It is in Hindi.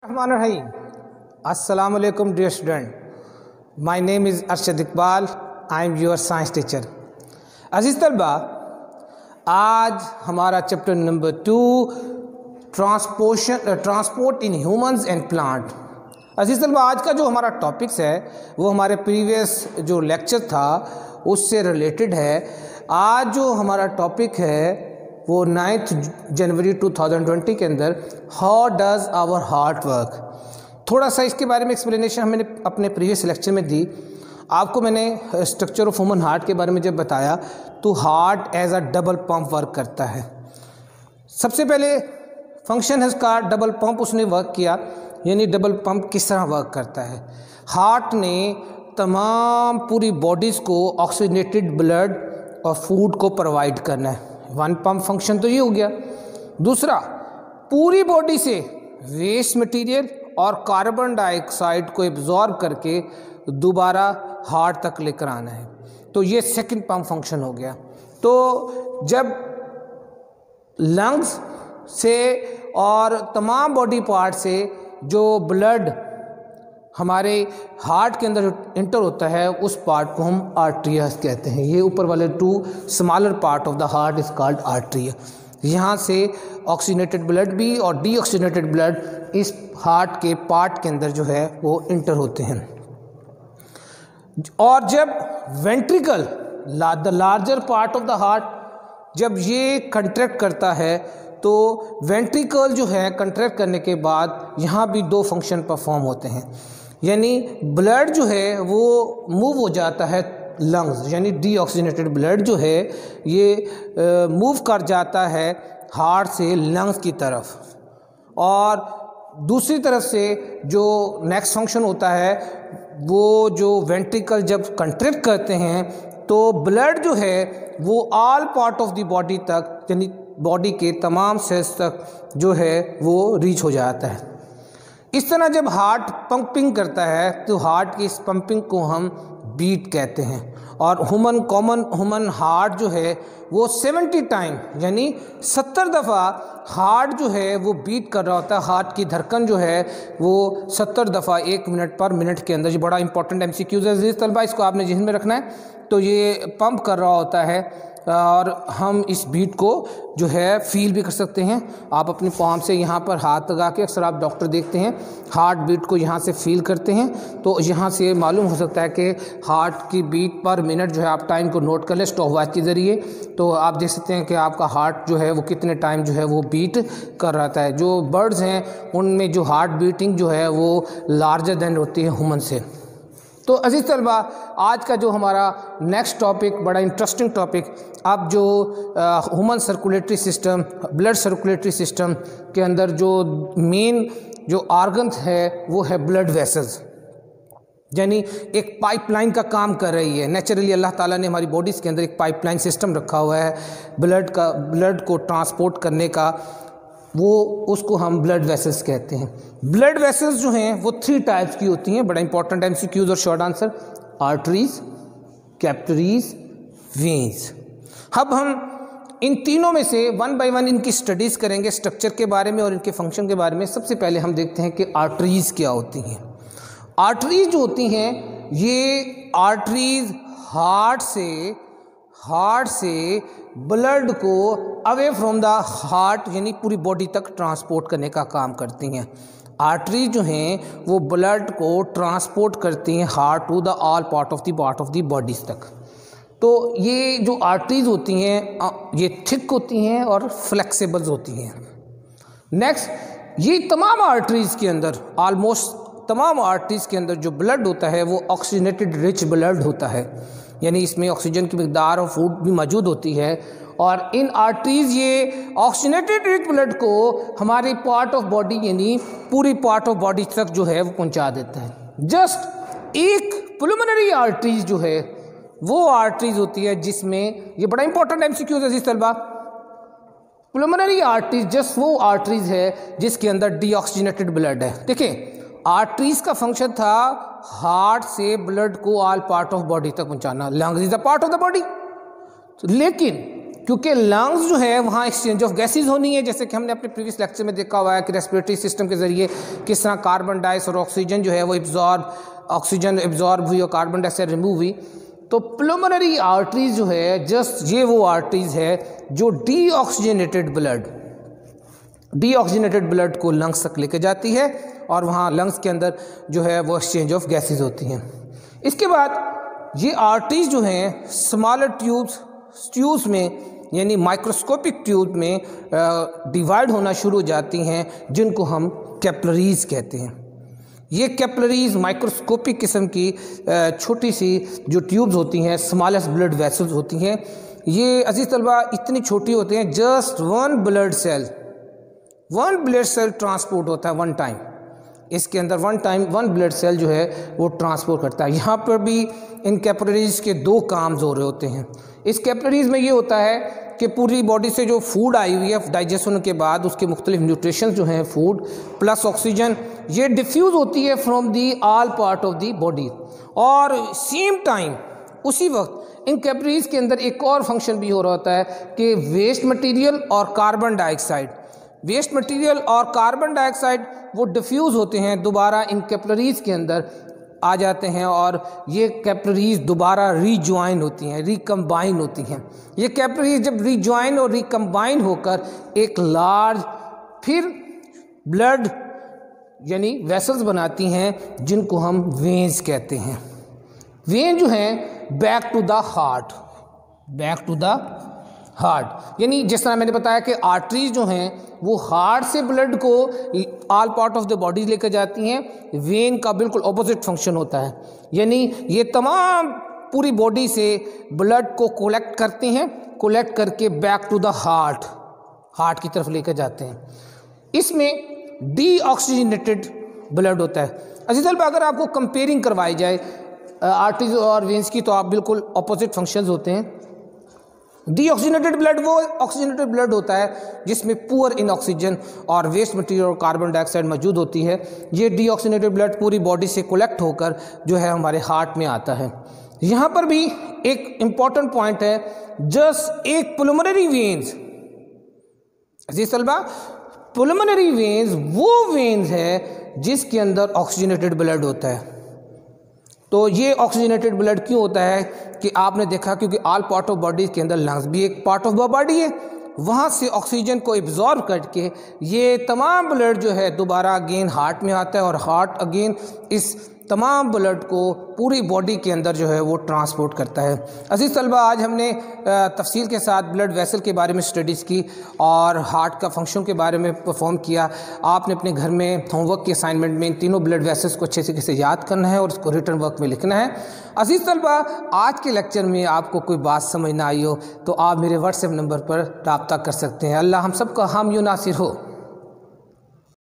Rahim. Assalamu alaikum dear student. My name is Arshad Iqbal. I am your science teacher. अजीज़ तलबा, आज हमारा chapter number 2 transport in humans and plant. अजीज़ तलबा, आज का जो हमारा टॉपिक्स है वो हमारे प्रीवियस जो लेक्चर था उससे रिलेटेड है। आज जो हमारा टॉपिक है वो 9 जनवरी 2020 के अंदर how does our heart work. थोड़ा सा इसके बारे में एक्सप्लेनेशन मैंने अपने प्रीवियस लेक्चर में दी। आपको मैंने स्ट्रक्चर ऑफ ह्यूमन हार्ट के बारे में जब बताया तो heart as a double pump work करता है। सबसे पहले फंक्शन है उसका डबल पंप, उसने वर्क किया। यानी डबल पंप किस तरह वर्क करता है? हार्ट ने तमाम पूरी बॉडीज़ को ऑक्सीजनेटेड ब्लड और फूड को प्रोवाइड करना है। वन पंप फंक्शन तो ये हो गया। दूसरा, पूरी बॉडी से वेस्ट मटेरियल और कार्बन डाइऑक्साइड को एब्जॉर्ब करके दोबारा हार्ट तक लेकर आना है। तो ये सेकंड पंप फंक्शन हो गया। तो जब लंग्स से और तमाम बॉडी पार्ट से जो ब्लड हमारे हार्ट के अंदर इंटर होता है उस पार्ट को हम आर्टरियास कहते हैं। ये ऊपर वाले 2 smaller part of the heart is called arteria. यहाँ से ऑक्सीजनेटेड ब्लड भी और डीऑक्सीजनेटेड ब्लड इस हार्ट के पार्ट के अंदर जो है वो इंटर होते हैं। और जब ventricle the larger part of the heart जब ये कंट्रैक्ट करता है तो वेंट्रिकल जो है कंट्रैक्ट करने के बाद यहाँ भी 2 फंक्शन परफॉर्म होते हैं। यानी ब्लड जो है वो मूव हो जाता है लंग्स, यानी डीऑक्सीजनेटेड ब्लड जो है ये मूव कर जाता है हार्ट से लंग्स की तरफ। और दूसरी तरफ से जो नेक्स्ट फंक्शन होता है वो जो वेंट्रिकल जब कंट्रैक्ट करते हैं तो ब्लड जो है वो all part of the body तक, यानी बॉडी के तमाम सेल्स तक जो है वो रीच हो जाता है। इस तरह जब हार्ट पंपिंग करता है तो हार्ट की इस पंपिंग को हम बीट कहते हैं। और कॉमन ह्यूमन हार्ट जो है वो 70 टाइम यानी 70 दफ़ा हार्ट जो है वो बीट कर रहा होता है। हार्ट की धड़कन जो है वो 70 दफ़ा 1 मिनट पर मिनट के अंदर। ये बड़ा इंपॉर्टेंट MCQ है अज़ीज़ तलबा, इसको आपने ज़हन में रखना है। तो ये पंप कर रहा होता है और हम इस बीट को जो है फील भी कर सकते हैं। आप अपनी पाम से यहाँ पर हाथ लगा के, अक्सर आप डॉक्टर देखते हैं हार्ट बीट को यहाँ से फील करते हैं। तो यहाँ से मालूम हो सकता है कि हार्ट की बीट पर मिनट जो है आप टाइम को नोट कर लें स्टॉप वॉच के ज़रिए। तो आप देख सकते हैं कि आपका हार्ट जो है वो कितने टाइम जो है वो बीट कर रहा है। जो बर्ड्स हैं उनमें जो हार्ट बीटिंग जो है वो लार्जर देन होती है ह्यूमन से। तो अजीज़ तलबा, आज का जो हमारा नेक्स्ट टॉपिक बड़ा इंटरेस्टिंग टॉपिक, अब जो human circulatory system, blood circulatory system के अंदर जो मेन जो ऑर्गन्स है वो है ब्लड वेसल्स। यानी एक पाइपलाइन का काम कर रही है। नेचुरली अल्लाह ताला ने हमारी बॉडीज़ के अंदर एक पाइपलाइन सिस्टम रखा हुआ है ब्लड को ट्रांसपोर्ट करने का, वो उसको हम ब्लड वेसल्स कहते हैं। ब्लड वेसल्स जो हैं वो 3 टाइप्स की होती हैं। बड़ा इंपॉर्टेंट MCQs और short answer, arteries, capillaries, veins. अब हम इन तीनों में से 1 बाय 1 इनकी स्टडीज़ करेंगे, स्ट्रक्चर के बारे में और इनके फंक्शन के बारे में। सबसे पहले हम देखते हैं कि आर्टरीज क्या होती हैं। आर्टरीज जो होती हैं ये आर्टरीज हार्ट से ब्लड को अवे फ्रॉम द हार्ट यानी पूरी बॉडी तक ट्रांसपोर्ट करने का काम करती हैं। आर्टरी जो हैं वो ब्लड को ट्रांसपोर्ट करती हैं heart to the all part of the bodies तक। तो ये जो आर्टरीज होती हैं ये थिक होती हैं और फ्लेक्सिबल्स होती हैं। नेक्स्ट, ये तमाम आर्टरीज़ के अंदर, ऑलमोस्ट तमाम आर्टरीज़ के अंदर जो ब्लड होता है वो ऑक्सीजनेटेड रिच ब्लड होता है। यानी इसमें ऑक्सीजन की मिकदार और फूड भी मौजूद होती है। और इन आर्टरीज ये ऑक्सीजनेटेड रिच ब्लड को हमारी पार्ट ऑफ बॉडी यानी पूरी पार्ट ऑफ बॉडी तक जो है वो पहुंचा देता है। जस्ट एक पुलमोनरी आर्टरीज जो है वो आर्टरीज होती है जिसमें, ये बड़ा इंपॉर्टेंट MCQ है अज़ीज़ तलबा, पुलमोनरी आर्टरीज जस्ट वो आर्टरीज है जिसके अंदर डीऑक्सीजनेटेड ब्लड है। देखिए, आर्टरीज का फंक्शन था हार्ट से ब्लड को ऑल पार्ट ऑफ बॉडी तक पहुंचाना। Lungs is a part of the body. लेकिन क्योंकि लंग्स जो है वहाँ एक्सचेंज ऑफ गैसेज होनी है, जैसे कि हमने अपने प्रीवियस लेक्चर में देखा हुआ है कि रेस्पिरेटरी सिस्टम के ज़रिए किस तरह कार्बन डाइऑक्साइड और ऑक्सीजन जो है वो ऑक्सीजन एब्जॉर्ब हुई और कार्बन डाइऑक्साइड रिमूव हुई। तो प्लमोनरी आर्टरीज जो है जस्ट ये वो आर्टरीज है जो डीऑक्सीजनेटेड ब्लड को लंग्स तक लेके जाती है और वहाँ लंग्स के अंदर जो है वो एक्सचेंज ऑफ गैसेज होती हैं। इसके बाद ये आर्टरीज जो हैं स्मॉलर ट्यूब्स में यानी माइक्रोस्कोपिक ट्यूब में डिवाइड होना शुरू हो जाती हैं, जिनको हम कैपिलरीज कहते हैं। ये कैपिलरीज माइक्रोस्कोपिक किस्म की छोटी सी जो ट्यूब्स होती हैं, स्मॉलेस्ट ब्लड वेसल्स होती हैं। ये अजीज तलबा इतनी छोटी होती हैं, just one blood cell transport होता है वन टाइम। इसके अंदर वन ब्लड सेल जो है वो ट्रांसपोर्ट करता है। यहाँ पर भी इन कैपिलरीज के दो काम हो रहे होते हैं। इस कैपिलरीज में ये होता है कि पूरी बॉडी से जो फूड आई हुई है डाइजेशन के बाद उसके मुख्तलिफ न्यूट्रिशन जो हैं फूड प्लस ऑक्सीजन ये डिफ्यूज़ होती है from the all part of the body. और सेम टाइम उसी वक्त इन कैपिलरीज के अंदर एक और फंक्शन भी हो रहा होता है कि वेस्ट मटेरियल और कार्बन डाइऑक्साइड वो डिफ्यूज़ होते हैं, दोबारा इन कैपिलरीज के अंदर आ जाते हैं और ये कैपिलरीज दोबारा रिजॉइन होती हैं, रिकम्बाइन होती हैं। ये कैपिलरीज जब रिजॉइन और रिकम्बाइन होकर एक लार्ज फिर ब्लड यानी वेसल्स बनाती हैं, जिनको हम वेन्स कहते हैं। वेन जो हैं बैक टू द हार्ट यानी जिस तरह मैंने बताया कि आर्टरीज जो हैं वो हार्ट से ब्लड को all part of the body लेकर जाती हैं। वेन का बिल्कुल ऑपोजिट फंक्शन होता है, यानी ये तमाम पूरी बॉडी से ब्लड को कलेक्ट करते हैं, कलेक्ट करके बैक टू द हार्ट की तरफ लेकर जाते हैं। इसमें डीऑक्सीजनेटेड ब्लड होता है। अजीज तलबा अगर आपको कंपेयरिंग करवाई जाए आर्टरीज और वेन्स की तो आप बिल्कुल ऑपोजिट फंक्शंस होते हैं। डीऑक्सीजनेटेड ब्लड वो ऑक्सीजनेटेड ब्लड होता है जिसमें पुअर इन ऑक्सीजन और वेस्ट मटेरियल और कार्बन डाइऑक्साइड मौजूद होती है। ये डीऑक्सीजनेटेड ब्लड पूरी बॉडी से कलेक्ट होकर जो है हमारे हार्ट में आता है। यहाँ पर भी एक इम्पॉर्टेंट पॉइंट है, जस्ट एक पुलमोनरी वेन्स अजीज तलबा पुलमोनरी वेन्स वो वेन्स है जिसके अंदर ऑक्सीजनेटेड ब्लड होता है। तो ये ऑक्सीजनेटेड ब्लड क्यों होता है कि आपने देखा क्योंकि ऑल पार्ट ऑफ बॉडी के अंदर लंग्स भी एक पार्ट ऑफ द बॉडी है, वहाँ से ऑक्सीजन को एब्जॉर्ब करके ये तमाम ब्लड जो है दोबारा अगेन हार्ट में आता है और हार्ट अगेन इस तमाम ब्लड को पूरी बॉडी के अंदर जो है वो ट्रांसपोर्ट करता है। अजीज़ तलबा आज हमने तफसील के साथ ब्लड वेसल के बारे में स्टडीज़ की और हार्ट का फंक्शन के बारे में परफॉर्म किया। आपने अपने घर में होमवर्क के असाइनमेंट में इन तीनों ब्लड वेसल्स को अच्छे से याद करना है और उसको रिटर्न वर्क में लिखना है। अजीज़ तलबा आज के लेक्चर में आपको कोई बात समझ ना आई हो तो आप मेरे व्हाट्सएप नंबर पर रब्ता कर सकते हैं। अल्लाह हम सब का हामी नासिर हो।